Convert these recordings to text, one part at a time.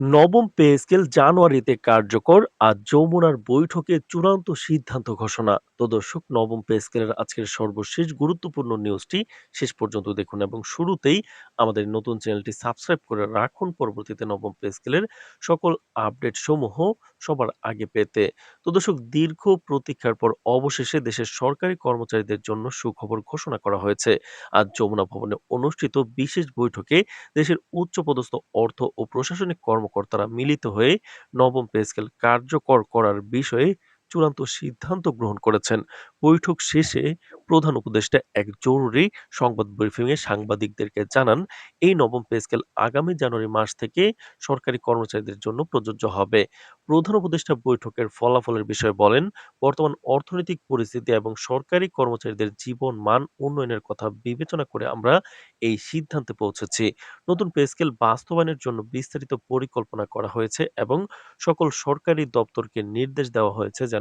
নবম pay scale জানুয়ারিতে কার্যকর, আর যমুনার বৈঠকে চূড়ান্ত সিদ্ধান্ত ঘোষণা। তো দর্শক, নবম পে স্কেলের আজকের সর্বশেষ গুরুত্বপূর্ণ নিউজটি শেষ পর্যন্ত দেখুন এবং শুরুতেই আমাদের নতুন চ্যানেলটি সাবস্ক্রাইব করে রাখুন পরবর্তীতে নবম পে স্কেলের সকল আপডেট সমূহ সবার আগে পেতে। তো দর্শক, দীর্ঘ প্রতীক্ষার পর অবশেষে দেশের সরকারি কর্মচারীদের জন্য সুখবর ঘোষণা করা হয়েছে। আজ যমুনা ভবনে অনুষ্ঠিত বিশেষ বৈঠকে দেশের উচ্চপদস্থ অর্থ ও প্রশাসনিক কর্মকর্তারা মিলিত হয়ে নবম পে স্কেল কার্যকর করার বিষয়ে চূড়ান্ত সিদ্ধান্ত গ্রহণ করেছেন। বৈঠক শেষে প্রধান উপদেষ্টা এক জরুরি সংবাদ ব্রিফিংয়ে সাংবাদিকদেরকে জানান, এই নবম পে স্কেল আগামী জানুয়ারি মাস থেকে সরকারি কর্মচারীদের জন্য প্রযোজ্য হবে। প্রধান উপদেষ্টা বৈঠকের ফলাফলের বিষয়ে বলেন, বর্তমান অর্থনৈতিক পরিস্থিতি এবং সরকারি কর্মচারীদের জীবন মান উন্নয়নের কথা বিবেচনা করে আমরা এই সিদ্ধান্তে পৌঁছেছি। নতুন পে স্কেল বাস্তবায়নের জন্য বিস্তারিত পরিকল্পনা করা হয়েছে এবং সকল সরকারি দপ্তরকে নির্দেশ দেওয়া হয়েছে যেন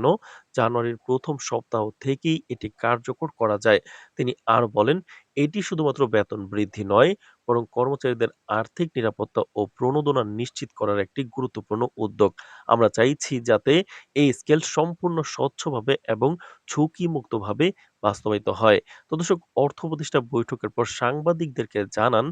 জানুয়ারির প্রথম সপ্তাহ থেকেই এটি কার্যকর করা যায়। তিনি আরো বলেন, এটি শুধুমাত্র বেতন বৃদ্ধি নয়, বরং কর্মচারীদের আর্থিক নিরাপত্তা ও প্রণোদনা নিশ্চিত করার একটি গুরুত্বপূর্ণ উদ্যোগ। আমরা চাইছি যাতে এই স্কেল সম্পূর্ণ স্বচ্ছভাবে এবং ঝুঁকিমুক্তভাবে বাস্তবায়িত হয়। তো দর্শক, অর্থ উপদেষ্টা বৈঠকের পর সাংবাদিকদেরকে জানান,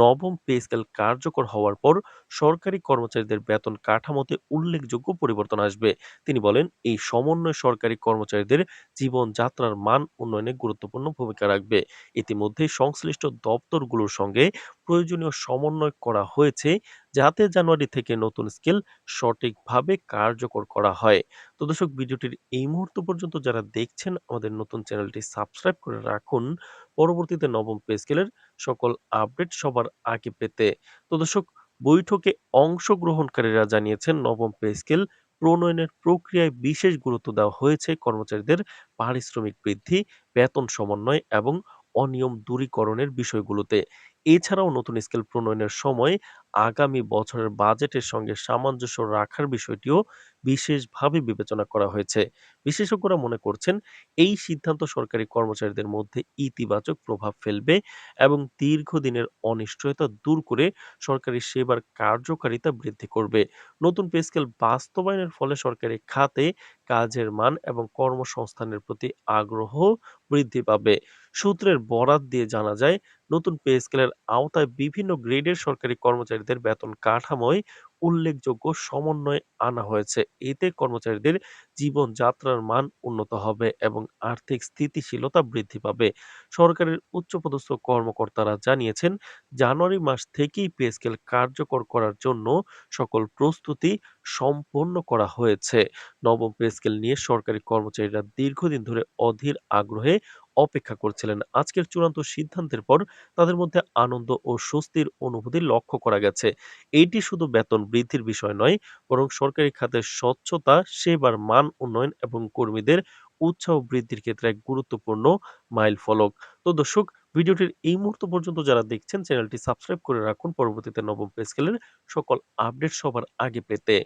নবম পে স্কেল কার্যকর হওয়ার পর সরকারি কর্মচারীদের বেতন কাঠামোতে উল্লেখযোগ্য পরিবর্তন আসবে। তিনি বলেন, এই সমন্বয় সরকারি কর্মচারীদের জীবনযাত্রার মান উন্নয়নে গুরুত্বপূর্ণ ভূমিকা রাখবে। ইতিমধ্যে সংশ্লিষ্ট দপ্তরগুলোর সঙ্গে প্রয়োজনীয় সমন্বয় করা হয়েছে যাতে জানুয়ারি থেকে নতুন স্কেল সঠিকভাবে কার্যকর করা হয়। তো দর্শক, ভিডিওটির এই মুহূর্ত পর্যন্ত যারা দেখছেন আমাদের নতুন চ্যানেলটি সাবস্ক্রাইব করে রাখুন পরবর্তীতে নবম পে স্কেলের সকল আপডেট সবার আগে পেতে। তো দর্শক, বৈঠকে অংশগ্রহণকারীরা জানিয়েছেন, নবম পে স্কেল প্রণয়নের প্রক্রিয়ায় বিশেষ গুরুত্ব দেওয়া হয়েছে কর্মচারীদের পারিশ্রমিক বৃদ্ধি, বেতন সমন্বয় এবং অনিয়ম দূরীকরণের বিষয়গুলোতে। এছাড়াও নতুন স্কেল প্রণয়নের সময় আগামী বছরের বাজেটের সঙ্গে সামঞ্জস্য রাখার বিষয়টিও বিশেষভাবে বিবেচনা করা হয়েছে। বিশেষজ্ঞরা মনে করছেন, এই সিদ্ধান্ত সরকারি কর্মচারীদের মধ্যে ইতিবাচক প্রভাব ফেলবে এবং দীর্ঘদিনের অনিশ্চয়তা দূর করে সরকারি সেবার কার্যকারিতা বৃদ্ধি করবে। নতুন পে স্কেল বাস্তবায়নের ফলে সরকারি খাতে কাজের মান এবং কর্মসংস্থানের প্রতি আগ্রহ বৃদ্ধি পাবে। সূত্রের বরাত দিয়ে জানা যায়, নতুন পে স্কেলের আওতায় বিভিন্ন গ্রেডের সরকারি কর্মচারীদের বেতন কাঠামোয় উল্লেখযোগ্য সমন্বয় আনা হয়েছে। এতে কর্মচারীদের জীবনযাত্রার মান উন্নত হবে এবং আর্থিক স্থিতিশীলতা বৃদ্ধি পাবে। সরকারের উচ্চপদস্থ কর্মকর্তারা জানিয়েছেন, জানুয়ারি মাস থেকেই পে স্কেল কার্যকর করার জন্য সকল প্রস্তুতি সম্পন্ন করা হয়েছে। নবম পে স্কেল নিয়ে সরকারি কর্মচারীরা দীর্ঘদিন ধরে অধীর আগ্রহে অপেক্ষা করছিলেন। আজকের চূড়ান্ত সিদ্ধান্তের পর তাদের মধ্যে আনন্দ ও স্বস্তির অনুভূতি লক্ষ্য করা গেছে। এটি শুধু বেতন বৃদ্ধির বিষয় নয়, বরং সরকারি খাতের স্বচ্ছতা, সেবার মান উন্নয়ন এবং কর্মীদের উৎসাহ বৃদ্ধির ক্ষেত্রে এক গুরুত্বপূর্ণ মাইলফলক। তো দর্শক, ভিডিওটির এই মুহূর্ত পর্যন্ত যারা দেখছেন চ্যানেলটি সাবস্ক্রাইব করে রাখুন পরবর্তীতে নবম পে স্কেলের সকল আপডেট সবার আগে পেতে।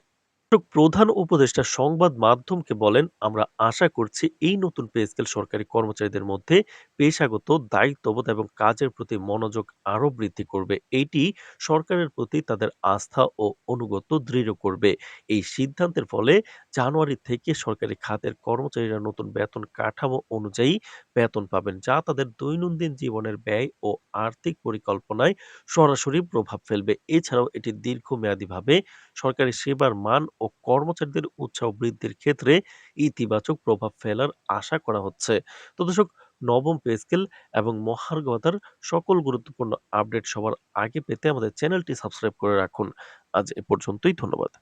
প্রধান উপদেষ্টা সংবাদ মাধ্যমকে বলেন, আমরা আশা করছি এই নতুন পে স্কেল সরকারি কর্মচারীদের মধ্যে পেশাগত দায়িত্ববোধ এবং কাজের প্রতি মনোযোগ আরো বৃদ্ধি করবে। এটি সরকারের প্রতি তাদের আস্থা ও অনুগত দৃঢ় করবে। এই সিদ্ধান্তের ফলে জানুয়ারি থেকে সরকারি খাতের কর্মচারীরা নতুন বেতন কাঠামো অনুযায়ী বেতন পাবেন, যা তাদের দৈনন্দিন জীবনের ব্যয় ও আর্থিক পরিকল্পনায় সরাসরি প্রভাব ফেলবে। এছাড়াও এটি দীর্ঘমেয়াদীভাবে সরকারি সেবার মান ও কর্মচারীদের উৎসাহ বৃদ্ধির ক্ষেত্রে ইতিবাচক প্রভাব ফেলার আশা করা হচ্ছে। তো দর্শক, নবম পে স্কেল এবং মহার্ঘ ভাতার সকল গুরুত্বপূর্ণ আপডেট সবার আগে পেতে আমাদের চ্যানেলটি সাবস্ক্রাইব করে রাখুন। আজ এ পর্যন্তই, ধন্যবাদ।